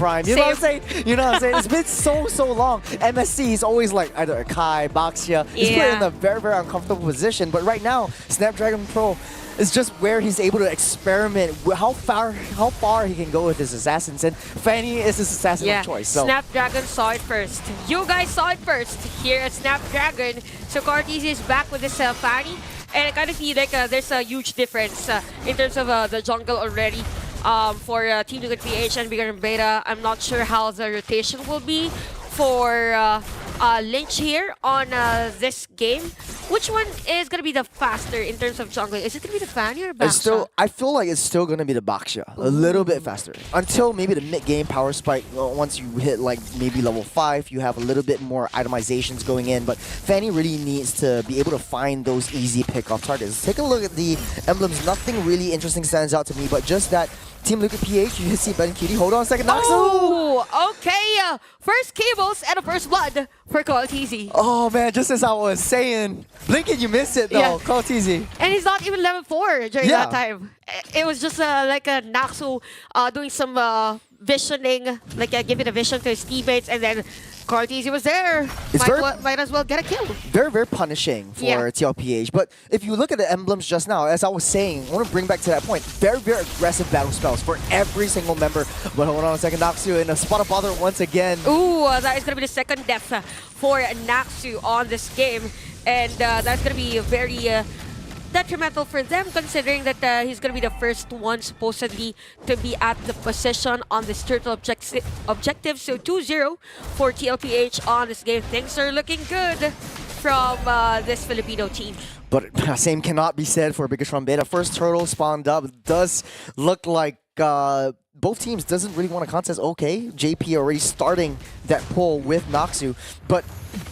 prime. You know what I'm saying? You know what I'm saying? It's been so long. MSC is always like either a Kai, Baxia. He's put in a very uncomfortable position. But right now, Snapdragon Pro is just where he's able to experiment with how far he can go with his assassins, and Fanny is his assassin of choice. So Snapdragon saw it first. You guys saw it first here at Snapdragon. So Cortez is back with his Fanny, and I kind of feel like there's a huge difference in terms of the jungle already. For Team Liquid PH and Bigetron Beta, I'm not sure how the rotation will be for Lynch here on this game. Which one is going to be the faster in terms of jungling? Is it going to be the Fanny or Baxia? I feel like it's still going to be the Baxia. A little bit faster. Until maybe the mid-game power spike. Once you hit like maybe level 5, you have a little bit more itemizations going in. But Fanny really needs to be able to find those easy pick-off targets. Take a look at the emblems. Nothing really interesting stands out to me, but just that Team Liquid PH, you see Ben Cutie. Hold on a second. Oh, okay. First cables and a first blood for Cortez. Oh man, just as I was saying, Blinken, you missed it though. Cortez. And he's not even level 4 during that time. It was just like a Naxu doing some visioning, like giving a vision to his teammates, and then Cortez was there. Might as well get a kill. Very punishing for TLPH. But if you look at the emblems just now, as I was saying, I want to bring back to that point. Very aggressive battle spells for every single member. But hold on a second, Naxu in a spot of bother once again. Ooh, that is going to be the second death for Naxu on this game. And that's going to be very detrimental for them, considering that he's going to be the first one supposedly to be at the position on this turtle objective. So 2-0 for TLPH on this game. Things are looking good from this Filipino team. But same cannot be said for Bigetron Beta. First turtle spawned up. Does look like both teams doesn't really want to contest. Okay, JP already starting that pull with Naxu, but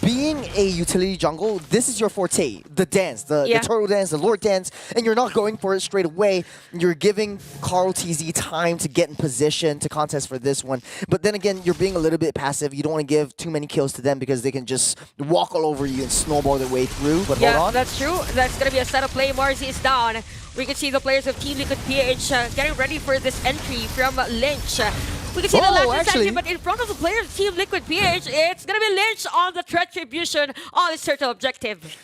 being a utility jungle, this is your forte. The dance, the turtle dance, the lord dance, and you're not going for it straight away. You're giving Carl TZ time to get in position to contest for this one. But then again, you're being a little bit passive. You don't want to give too many kills to them because they can just walk all over you and snowball their way through. But hold on. That's true. That's going to be a setup play. Marzi is down. We can see the players of Team Liquid PH getting ready for this entry from Lynch. We can see the last actually, but in front of the players of Team Liquid PH, it's going to be Lynch on the Retribution on his turtle objective.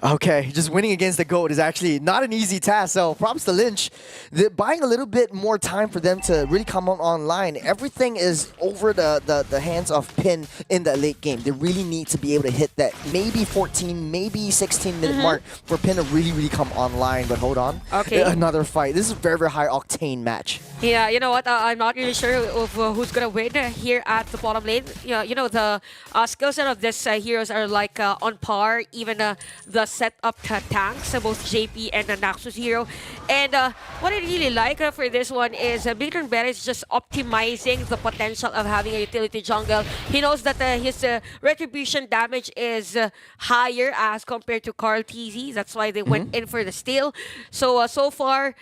Okay, just winning against the GOAT is actually not an easy task, so props to Lynch. They're buying a little bit more time for them to really come on online. Everything is over the hands of Pin in the late game. They really need to be able to hit that maybe 14, maybe 16-minute mark for Pin to really come online. But hold on, another fight. This is a very high octane match. Yeah, you know what? I'm not really sure of who's gonna win here at the bottom lane. You know the skill set of this heroes are like on par. Even the setup tanks, both JP and Naxu's hero. And what I really like for this one is Bigetron Beta is just optimizing the potential of having a utility jungle. He knows that his retribution damage is higher as compared to Carl TZ. That's why they went in for the steal. So so far,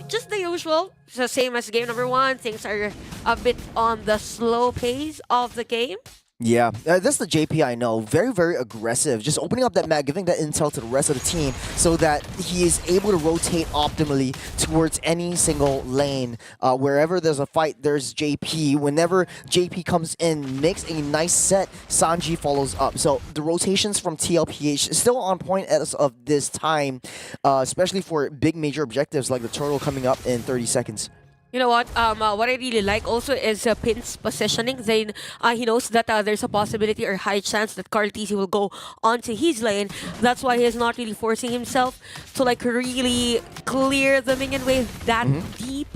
just the usual. So same as game number 1. Things are a bit on the slow pace of the game. Yeah, that's the JP I know. Very aggressive. Just opening up that map, giving that intel to the rest of the team so that he is able to rotate optimally towards any single lane. Wherever there's a fight, there's JP. Whenever JP comes in, makes a nice set, Sanji follows up. So the rotations from TLPH is still on point as of this time, especially for big major objectives like the turtle coming up in 30 seconds. You know what? What I really like also is Pin's positioning. Then he knows that there's a possibility or high chance that Carl TZ will go onto his lane. That's why he's not really forcing himself to like really clear the minion wave that deep.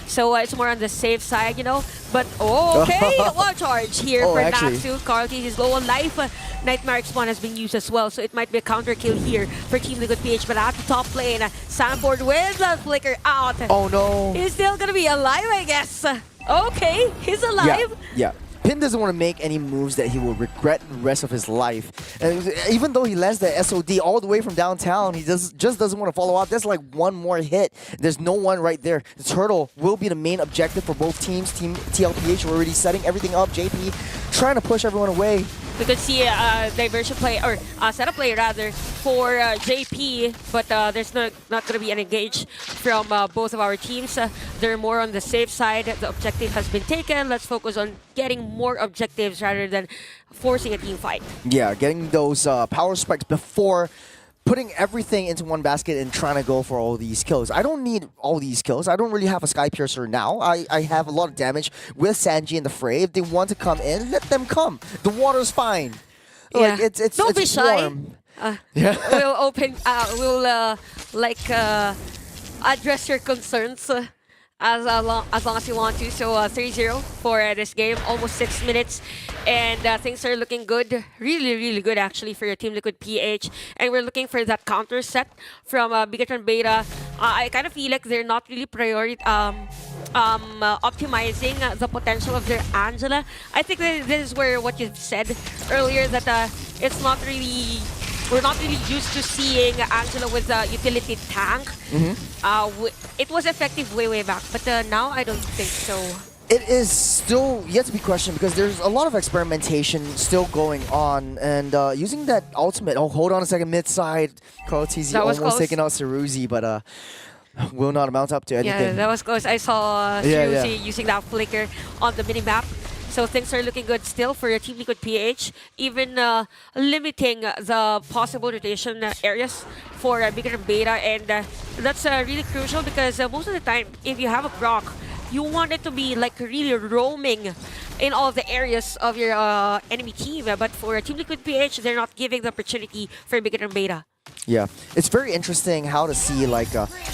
So it's more on the safe side, you know. But okay, one charge here for Naxu. Carl TZ is low on life. Nightmare Spawn has been used as well, so it might be a counter kill here for Team Liquid PH. But at the top lane, Sanford with the flicker out. Oh no. He's still gonna be alive, I guess. Okay, he's alive. Yeah. Pin doesn't want to make any moves that he will regret the rest of his life. And even though he lands the SOD all the way from downtown, he just doesn't want to follow up. There's like one more hit. There's no one right there. The turtle will be the main objective for both teams. Team TLPH already setting everything up. JP trying to push everyone away. We could see a diversion play, or a setup play rather, for JP, but there's not going to be an engage from both of our teams. They're more on the safe side. The objective has been taken. Let's focus on getting more objectives rather than forcing a team fight. Yeah, getting those power spikes before putting everything into one basket and trying to go for all these kills. I don't need all these kills. I don't really have a Sky Piercer now. I have a lot of damage with Sanji in the fray. If they want to come in, let them come. The water's fine. Like, Yeah. it's Don't be shy. warm. Yeah. We'll open. We'll address your concerns. As long as you want to. So 3-0 for this game, almost 6 minutes, and things are looking good, really good actually for your Team Liquid PH. And we're looking for that counter set from Bigetron Beta. I kind of feel like they're not really optimizing the potential of their Angela. I think that this is where what you've said earlier, that it's not really. We're not really used to seeing Angela with a utility tank. It was effective way back, but now I don't think so. It is still yet to be questioned because there's a lot of experimentation still going on, and using that ultimate. Oh, hold on a second, mid side. Carl TZ almost taking out Ceruzi, but will not amount up to anything. Yeah, that was close. I saw Ceruzi using that flicker on the minimap. So things are looking good still for your Team Liquid PH, even limiting the possible rotation areas for Bigetron Beta, and that's really crucial because most of the time, if you have a proc, you want it to be like really roaming in all the areas of your enemy team. But for Team Liquid PH, they're not giving the opportunity for Bigetron Beta. Yeah, it's very interesting how to see like,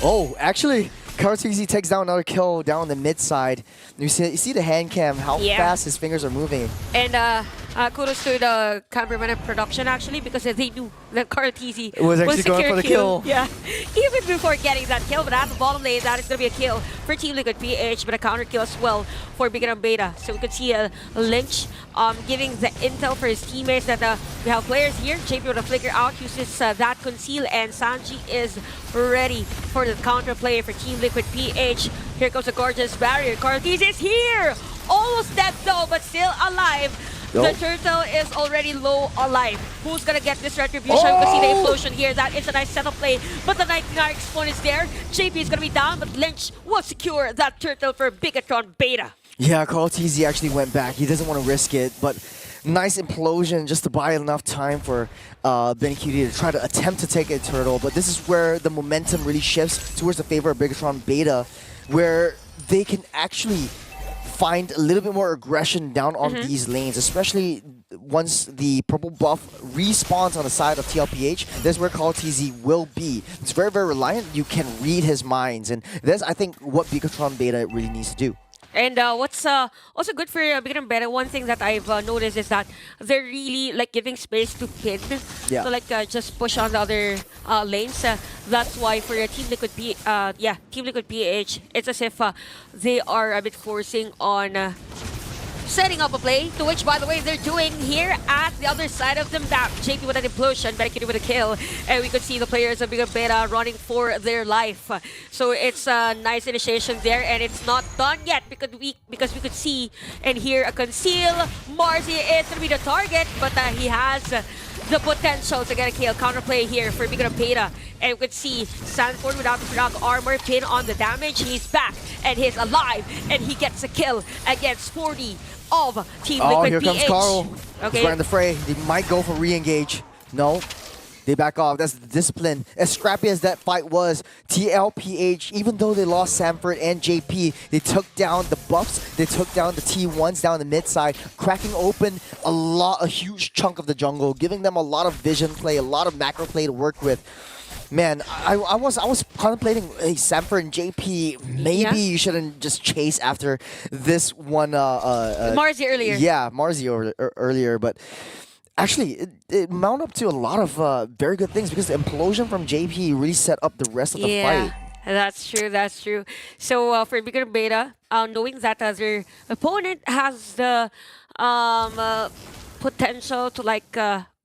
oh, actually, Karatizi takes down another kill down the mid side. You see the hand cam, how fast his fingers are moving. And kudos to the cameraman and production actually, because they knew that Karatizi was actually going for the kill. Yeah, even before getting that kill, but at the bottom lane, that is going to be a kill for Team Liquid PH, but a counter kill as well for Bigetron Beta. So we could see Lynch giving the intel for his teammates that we have players here. JP with a flicker out, uses that conceal, and Sanji is ready for the counter play for Team Liquid PH. Here comes a gorgeous barrier. Karatizi is here! Almost dead though, but still alive. The turtle is already low alive. Who's gonna get this retribution? We can see the implosion here. That is a nice setup play, but the Nightmare spawn is there. JP is gonna be down, but Lynch will secure that turtle for Bigetron Beta. Yeah, Carl TZ actually went back. He doesn't want to risk it, but nice implosion just to buy enough time for Benny Cutie to try to attempt to take a turtle. But this is where the momentum really shifts towards the favor of Bigetron Beta, where they can actually find a little bit more aggression down on these lanes, especially once the purple buff respawns on the side of TLPH. That's where Call TZ will be. It's very reliant. You can read his minds, and that's, I think, what Bigetron Beta really needs to do. And what's also good for Bigetron Beta, one thing that I've noticed is that they're really like giving space to Pin. Yeah. So like just push on the other lanes. That's why for your Team Liquid Team Liquid PH, it's as if they are a bit forcing on setting up a play, to which, by the way, they're doing here at the other side of the map. JP with an implosion, Becky with a kill, and we could see the players of Bigetron Beta running for their life. So it's a nice initiation there, and it's not done yet because we could see and hear a conceal. Marzi is going to be the target, but he has the potential to get a kill. Counterplay here for Bigetron Beta. And we could see Sanford without the frog armor, Pin on the damage. He's back and he's alive, and he gets a kill against 40 of Team Liquid PH. Here comes Carl. Okay. He's right in the fray. They might go for re-engage. No. They back off. That's the discipline. As scrappy as that fight was, TLPH, even though they lost Sanford and JP, they took down the buffs. They took down the T1s down the mid side, cracking open a huge chunk of the jungle, giving them a lot of vision play, a lot of macro play to work with. Man, I was contemplating, hey, Sanford and JP, maybe you shouldn't just chase after this one. Marzi earlier. Yeah, Marzi earlier, but actually, it mounted up to a lot of very good things because the implosion from JP really set up the rest of the fight. That's true, that's true. So for Bigetron Beta, knowing that their opponent has the potential to like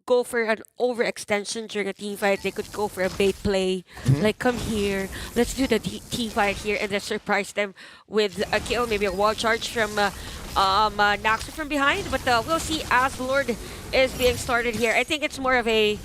go for an overextension during a team fight, they could go for a bait play, like come here, let's do the team fight here, and then surprise them with a kill, maybe a wall charge from Naxu from behind. But we'll see as Lord is being started here. I think it's more of a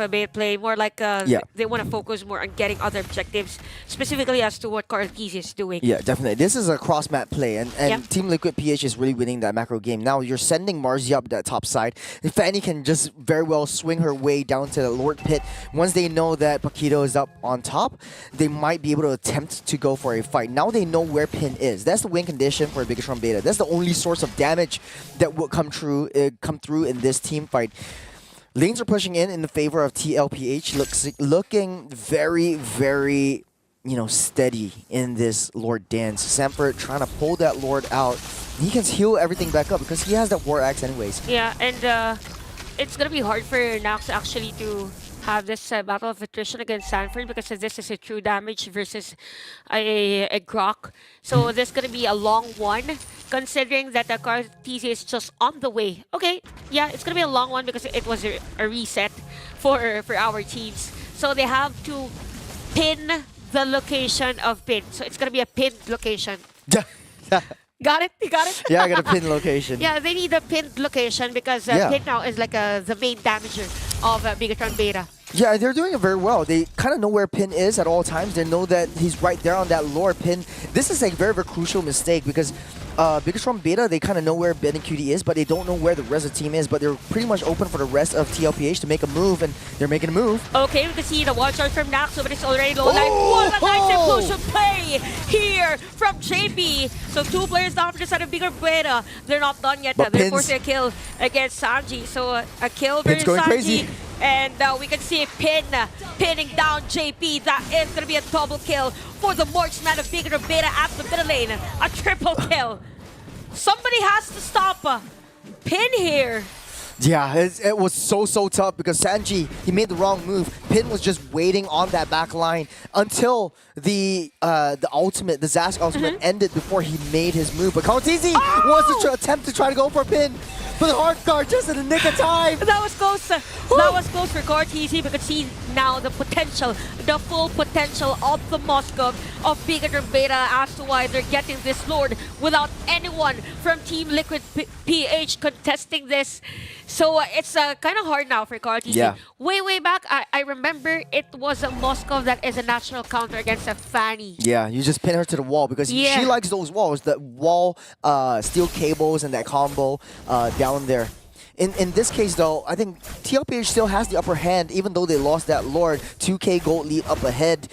bait play, more like Yeah. they want to focus more on getting other objectives, specifically as to what Cartesius is doing. Yeah, definitely. This is a cross-map play, and Yep. Team Liquid PH is really winning that macro game. Now you're sending Marzi up that top side. And Fanny can just very well swing her way down to the Lord Pit. Once they know that Paquito is up on top, they might be able to attempt to go for a fight. Now they know where Pin is. That's the win condition for Bigetron Beta. That's the only source of damage that will come through in this team fight. Lanes are pushing in the favor of TLPH, looking very, very, steady in this Lord dance. Sanford trying to pull that Lord out. He can heal everything back up because he has that War Axe anyways. Yeah, and it's gonna be hard for Nax actually to have this battle of attrition against Sanford because this is a true damage versus a Grok. So this is gonna be a long one, considering that the Cartesius is just on the way. Okay, yeah, it's gonna be a long one because it was a reset for our teams. So they have to pin the location of pin. So it's gonna be a pinned location. Got it? You got it? Yeah, I got a pin location. Yeah, they need a pinned location because pin now is like the main damager of Bigetron Beta. Yeah, they're doing it very well. They kind of know where Pin is at all times. They know that he's right there on that Lord Pin. This is a very, very crucial mistake because Bigetron Beta, they kind of know where Ben and QD is, but they don't know where the rest of the team is. But they're pretty much open for the rest of TLPH to make a move, and they're making a move. Okay, we can see the one shot from Naxo, but it's already low life. What a nice implosion play here from JP. So 2 players down for the side of Bigetron Beta. They're not done yet. But They're forcing a kill against Sanji. So a kill versus going Sanji. crazy. And we can see Pin pinning down JP. That is going to be a double kill for the marksman of Bigetron Beta at the middle lane. A triple kill. Somebody has to stop Pin here. Yeah, it was so tough because Sanji, he made the wrong move. Pin was just waiting on that back line until the ultimate, the Zask ultimate ended before he made his move. But Cartesius was to attempt to try to go for Pin. But the hard guard just in the nick of time. That was close. That was close for Cartesius. We could see now the potential, the full potential of the Moscow of Bigetron Beta as to why they're getting this Lord without anyone from Team Liquid PH contesting this. So it's kind of hard now for Cartesius. Yeah. Way back, I remember it was a Moscow that is a natural counter against a Fanny. Yeah, you just pin her to the wall because she likes those walls, the wall steel cables and that combo down there. In this case, though, I think TLPH still has the upper hand, even though they lost that Lord. 2k gold lead up ahead.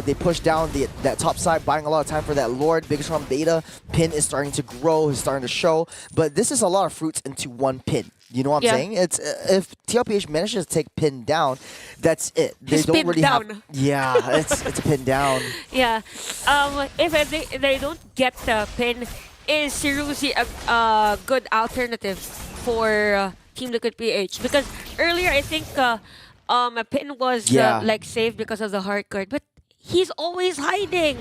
They push down that top side, buying a lot of time for that Lord. Bigetron Beta pin is starting to grow, is starting to show. But this is a lot of fruits into one pin. You know what I'm saying? It's if TLPH manages to take pin down, that's it. They don't really have. Yeah, it's a pin down. Yeah. If they don't get the pin, is Sirusi a good alternative for Team Liquid PH? Because earlier I think a pin was like saved because of the hard card, but he's always hiding.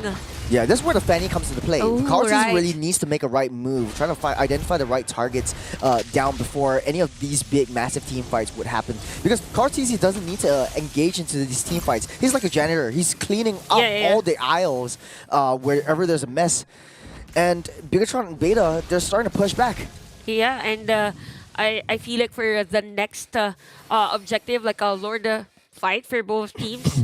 Yeah, that's where the Fanny comes into play. Ooh, Cartesius really needs to make a right move, trying to identify the right targets down before any of these big, massive team fights would happen. Because Cartesius doesn't need to engage into these team fights. He's like a janitor. He's cleaning up all the aisles wherever there's a mess. And Bigetron and Beta, they're starting to push back. Yeah, and I feel like for the next objective, like a Lord fight for both teams,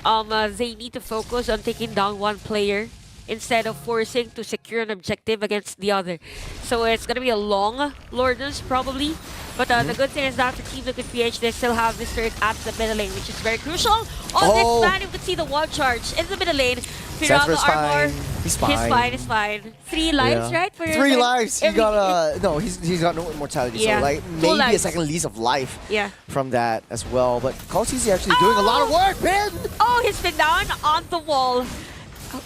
they need to focus on taking down one player instead of forcing to secure an objective against the other. So it's going to be a long Lordance probably. But the good thing is that for Team Liquid PH, they still have this turret at the middle lane, which is very crucial. On this man, you can see the one charge in the middle lane. Sanford's armor. He's fine. He's fine. 3 lives, right? For 3 lives. He got no. He's got no immortality. So like maybe a second lease of life. From that as well. But Cartesius actually doing a lot of work, man. Oh, he's been down on the wall.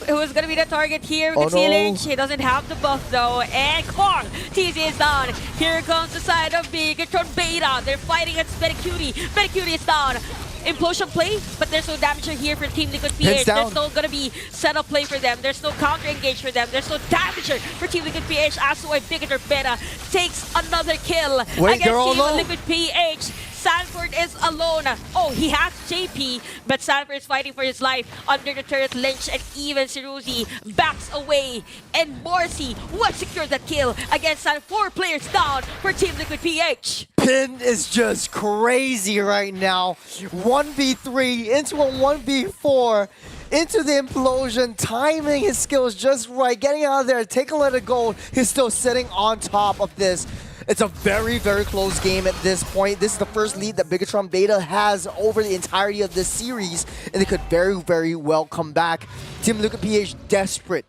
It was gonna be the target here. We can see Lynch. He doesn't have the buff though. And Cartesius is down. Here comes the side of Bigetron Beta. They're fighting against Medicutie. Medicutie is down. Implosion play, but there's no damager here for Team Liquid PH. There's no gonna be setup play for them. There's no counter engage for them. There's no damager for Team Liquid PH. As to why Bigetron Beta takes another kill against Team Liquid PH. Sanford is alone. Oh, he has JP, but Sanford is fighting for his life under the turret. Lynch and even Siruzi backs away. And Morsi would secure the kill against Sanford. 4 players down for Team Liquid PH. Pin is just crazy right now. 1v3 into a 1v4. Into the implosion, timing his skills just right, getting out of there, take a let it go. He's still sitting on top of this. It's a very, very close game at this point. This is the first lead that Bigetron Beta has over the entirety of this series, and they could very, very well come back. Team Liquid PH desperate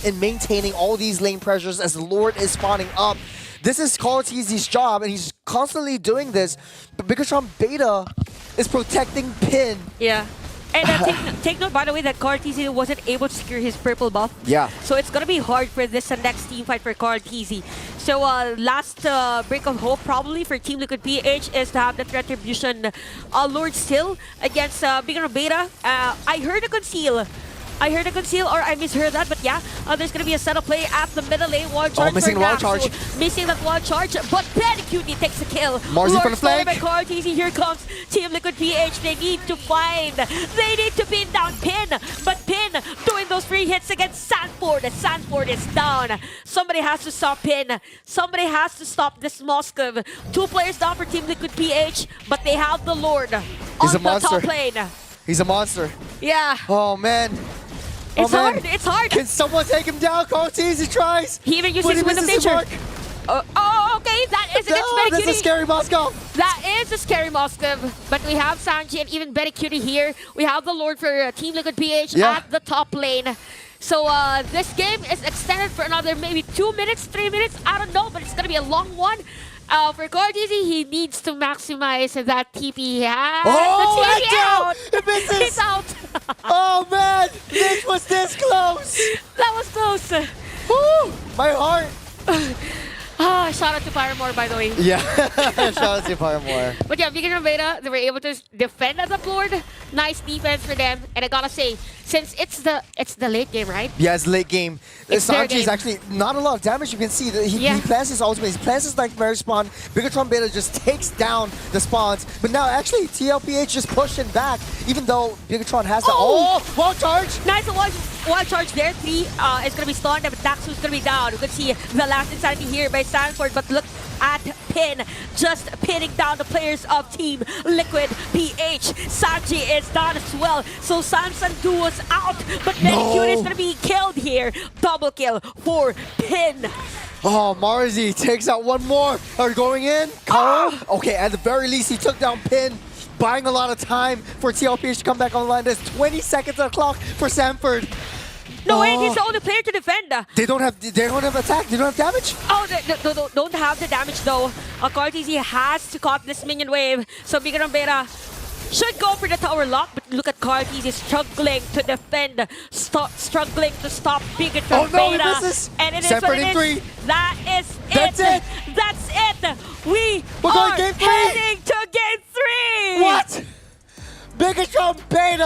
in maintaining all these lane pressures as the Lord is spawning up. This is CallTZ's job, and he's constantly doing this, but Bigetron Beta is protecting Pin. Yeah. And take note, by the way, that CallTZ wasn't able to secure his purple buff. Yeah. So it's going to be hard for this next team fight for CallTZ. So last break of hope probably for Team Liquid PH is to have that Retribution Lord still against Bigetron Beta. I heard a conceal. Or I misheard that, but yeah, there's gonna be a setup play at the middle lane. Wall charge missing for wall Naxu. charge. Missing that wall charge, but Cutie takes a kill. Marzi from the flank. By CallTZ, here comes Team Liquid PH. They need to pin down Pin, but Pin doing those free hits against Sanford. Sanford is down. Somebody has to stop Pin. Somebody has to stop this Moskov. 2 players down for Team Liquid PH, but they have the Lord on He's a the monster. top lane. He's a monster. Yeah. Oh, man. It's hard. It's hard. Can someone take him down? CallTZ tries. He even uses Wind of Nature. Oh, okay. That is against Betty That's Cutie. a scary Moscow. That is a scary Moskov. But we have Sanji and even Betty Cutie here. We have the Lord for Team Liquid PH at the top lane. So this game is extended for another maybe 2 minutes, 3 minutes. I don't know, but it's going to be a long one. For CallTZ, he needs to maximize that TP he has. Oh, the TP out! It misses. He's out! Oh, man. This was this close. That was close. Woo, my heart. Shout out to Paramore, by the way. Yeah, shout out to Paramore. But yeah, Bigetron Beta, they were able to defend the Lord. Nice defense for them. And I gotta say, since it's the late game, right? Yeah, it's late game. It's their Sanji game. is actually not a lot of damage. You can see that he plants his ultimate, he plants his Nightmare spawn. Bigetron Beta just takes down the spawns. But now actually TLPH just pushing back, even though Bigetron has that. Oh, wall charge! Nice wall charge there. 3 is gonna be stunned, but Naxu is gonna be down. You can see the last insanity here by Sanford, but look at Pin, just pinning down the players of Team Liquid PH. Sanji is down as well, so Samson duo's out, but Cutie is gonna be killed here. Double kill for Pin. Oh, Marzi takes out one more. Are going in? Okay, at the very least, he took down Pin, buying a lot of time for TLPH to come back online. There's 20 seconds on the clock for Sanford. No, wait, he's the only player to defend. They don't have attack. They don't have damage. Oh, they don't have the damage though. CallTZ has to cut this minion wave, so Bigetron Beta should go for the tower lock, but look at CallTZ struggling to defend, struggling to stop Bigetron Beta. Oh no, he misses! And it is Sanford what in it 3. is. That is That's it! That's it! We're going game 3! heading to game 3! What? Bigetron Beta